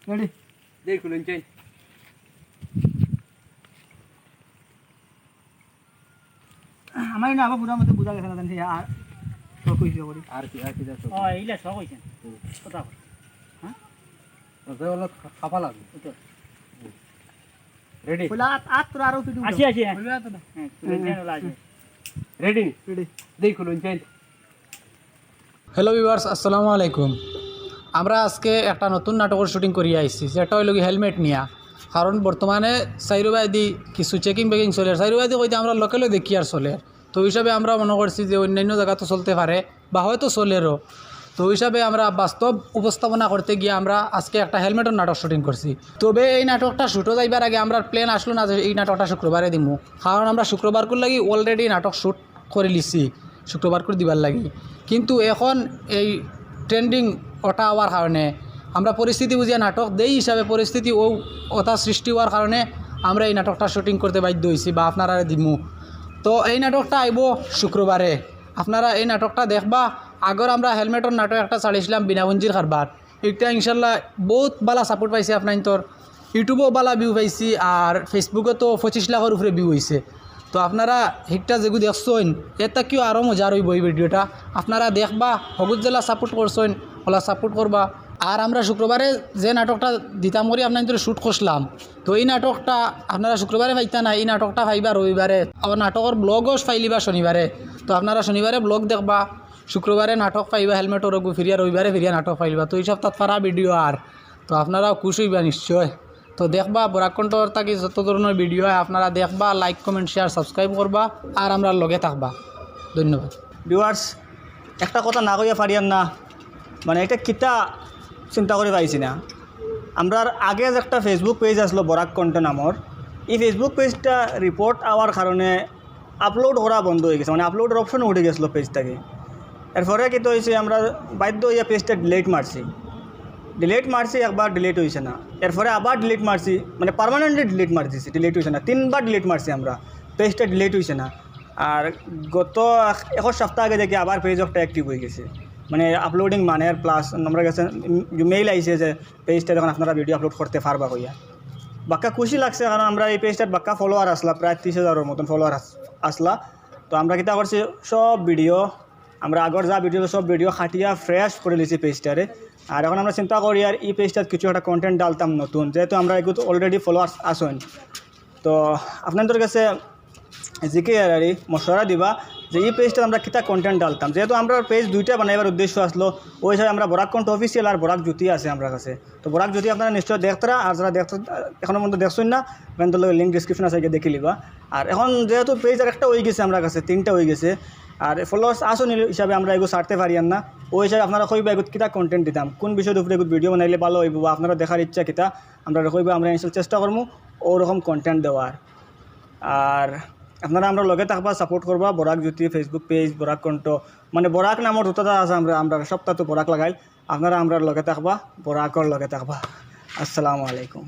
Ready দেই খুলুন চাই আমার না আবার পুরা মতো বুঝা গেছে না জানি আর তো কইছো করি আর কি দাও ও এইলা সব হইছেন কথা বল হ্যাঁ তো হলো খাপা লাগবে তো রেডি কইলা আত তোর আরো কিছু আসি আসি হ্যাঁ কইলা তো না তুই জানো লাগে রেডি রেডি দেই খুলুন চাই হ্যালো ভিউয়ার্স আসসালামু আলাইকুম। আমরা আজকে একটা নতুন নাটকের শুটিং করিয়া আইছি, যেটা হইল কি হেলমেট নিয়া। কারণ বর্তমানে সাইরুবাইদি কিছু চেকিং বেকিং চলে, সাইরুবাইদি কইতে আমরা লোকেলও দেখি আর চলে। তো হিসাবে আমরা মনে করছি যে অন্যান্য জায়গা তো চলতে পারে বা হয়তো চলেরও। তো হিসাবে আমরা বাস্তব উপস্থাপনা করতে গিয়ে আমরা আজকে একটা হেলমেটের নাটক শুটিং করছি। তবে এই নাটকটা শুটও যাইবার আগে আমরা প্ল্যান আসলো না যে এই নাটকটা শুক্রবারে দিমু, কারণ আমরা শুক্রবার করে লাগি অলরেডি নাটক শুট করে লিছি শুক্রবার করে দিবার লাগি। কিন্তু এখন এই ট্রেন্ডিং ওটা হওয়ার কারণে আমরা পরিস্থিতি বুঝিয়ে নাটক দেই হিসাবে পরিস্থিতি ও ওটা সৃষ্টি হওয়ার কারণে আমরা এই নাটকটা শুটিং করতে বাধ্য হয়েছি বা আপনারা দিমু। তো এই নাটকটা আইব শুক্রবারে, আপনারা এই নাটকটা দেখবা। আগর আমরা হেলমেটের নাটক একটা ছাড়িয়েছিলাম বিনাপুঞ্জির কারবার, এটা ইনশাল্লাহ বহুত বালা সাপোর্ট পাইছে আপনার তোর ইউটিউবেও বালা ভিউ পাইছি আর ফেসবুকে তো 25 লাখের উপরে ভিউ হয়েছে। তো আপনারা হিটটা যেগুলো দেখছেন এটা কেউ আরও মজা রইব এই ভিডিওটা, আপনারা দেখবা হগুত জেলা সাপোর্ট করছেন ওলা সাপোর্ট করবা। আর আমরা শুক্রবারে যে নাটকটা দিতাম করি আপনার তো শ্যুট করছিলাম, তো এই নাটকটা আপনারা শুক্রবারে পাইতা না, এই নাটকটা পাইবা রবিবারে। আবার নাটকের ব্লগও ফাইলিবা শনিবারে। তো আপনারা শনিবারে ব্লগ দেখবা, শুক্রবারে নাটক পাইবা হেলমেটর ফিরিয়া রবিবারে ফিরিয়া নাটক পাইবা। তো এই সপ্তাহ ফারা ভিডিও আর তো আপনারাও খুশ হইবা নিশ্চয়। তো দেখবা বরাকণ্ঠর থাকি যত ধরনের ভিডিও হয় আপনারা দেখবা, লাইক কমেন্ট শেয়ার সাবস্ক্রাইব করবা আর আমরা লগে থাকবা। ধন্যবাদ। ভিউয়ার্স একটা কথা না কইয়া পারিয়ান না, মানে এটা কিতা চিন্তা করে পাইছি না। আমরা আগে যে একটা ফেসবুক পেজ আসলো বরাক কণ্ঠ নামর, এই ফেসবুক পেজটা রিপোর্ট আওয়ার কারণে আপলোড করা বন্ধ হয়ে গেছে, মানে আপলোডের অপশন উঠে গেছিলো পেজটাকে। এরপরে কিন্তু হয়েছে আমরা বাধ্য হইয়া পেজটা ডিলিট মারছি একবার ডিলিট হয়েছে না, এরপরে আবার ডিলিট মারছি, মানে পার্মানেন্টলি ডিলিট মার দিছি, ডিলিট হয়েছে না। 3বার ডিলিট মারছি আমরা, পেজটা ডিলিট হয়েছে না। আর গত এক সপ্তাহ আগে দেখি আবার পেজ একটা অ্যাক্টিভ হয়ে গেছে, মানে আপলোডিং মানে প্লাস আমরা কাছে মেইল আইছে যে পেজটা যখন আপনারা ভিডিও আপলোড করতে পারবা কইয়া। বাক্কা খুশি লাগছে, কারণ আমরা এই পেজটার বাক্কা ফলোয়ার আসলা, প্রায় 30,000-এর মতন ফলোয়ার আসলা। তো আমরা কিতা করছি, সব ভিডিও আমরা আগর যা ভিডিও সব ভিডিও খাটিয়া ফ্রেশ করে দিয়েছি পেজটারে। আর এখন আমরা চিন্তা করি আর এই পেজটার কিছু একটা কন্টেন্ট ডালতাম নতুন, যেহেতু আমরা এগুলো অলরেডি ফলোয়ার্স আসেন। তো আপনাদের কাছে জিকে আর মশলা দিবা যে এই পেজটা আমরা কিতা কন্টেন্ট ডালতাম, যেহেতু আমরা পেজ দুইটা বানাইবার উদ্দেশ্য আসলো। ওই হিসাবে আমরা বরাক কণ্ঠ অফিসিয়াল আর বরাক জ্যোতি আছে আমার কাছে। তো বরাক জ্যোতি আপনারা নিশ্চয় দেখতরা, আর যারা দেখতে এখনো পর্যন্ত দেখছেন না আপনাদের লিঙ্ক ডিসক্রিপশন আছে, দেখে লিবা। আর এখন যেহেতু পেজ আর একটা হয়ে গেছে আমার কাছে, 3টা হয়ে গেছে, আর ফলোয়ার্স আসুন হিসাবে আমরা এগুলো ছাড়তে পারি না। ওই হিসাবে আপনারা কইবা এগুলো কিতা কন্টেন্ট দিতাম, কোন বিষয়ের উপরে এগুলো ভিডিও বানাইলে ভালো হইব বা আপনারা দেখার ইচ্ছা কিতা, আমরা কইবা আমরা ইনশাল চেষ্টা করবো ওরকম কন্টেন্ট দেওয়ার। আর আপনারা আমরা লগে থাকবা, সাপোর্ট করবা বরাক জ্যোতি ফেসবুক পেজ, বরাক কণ্ঠ, মানে বরাক নামর দুটা আছে। আমরা সপ্তাহ তো বরাক লাগাইল, আপনারা আমরা লগে থাকবা, বরাকর লগে থাকবা। আসসালামু আলাইকুম।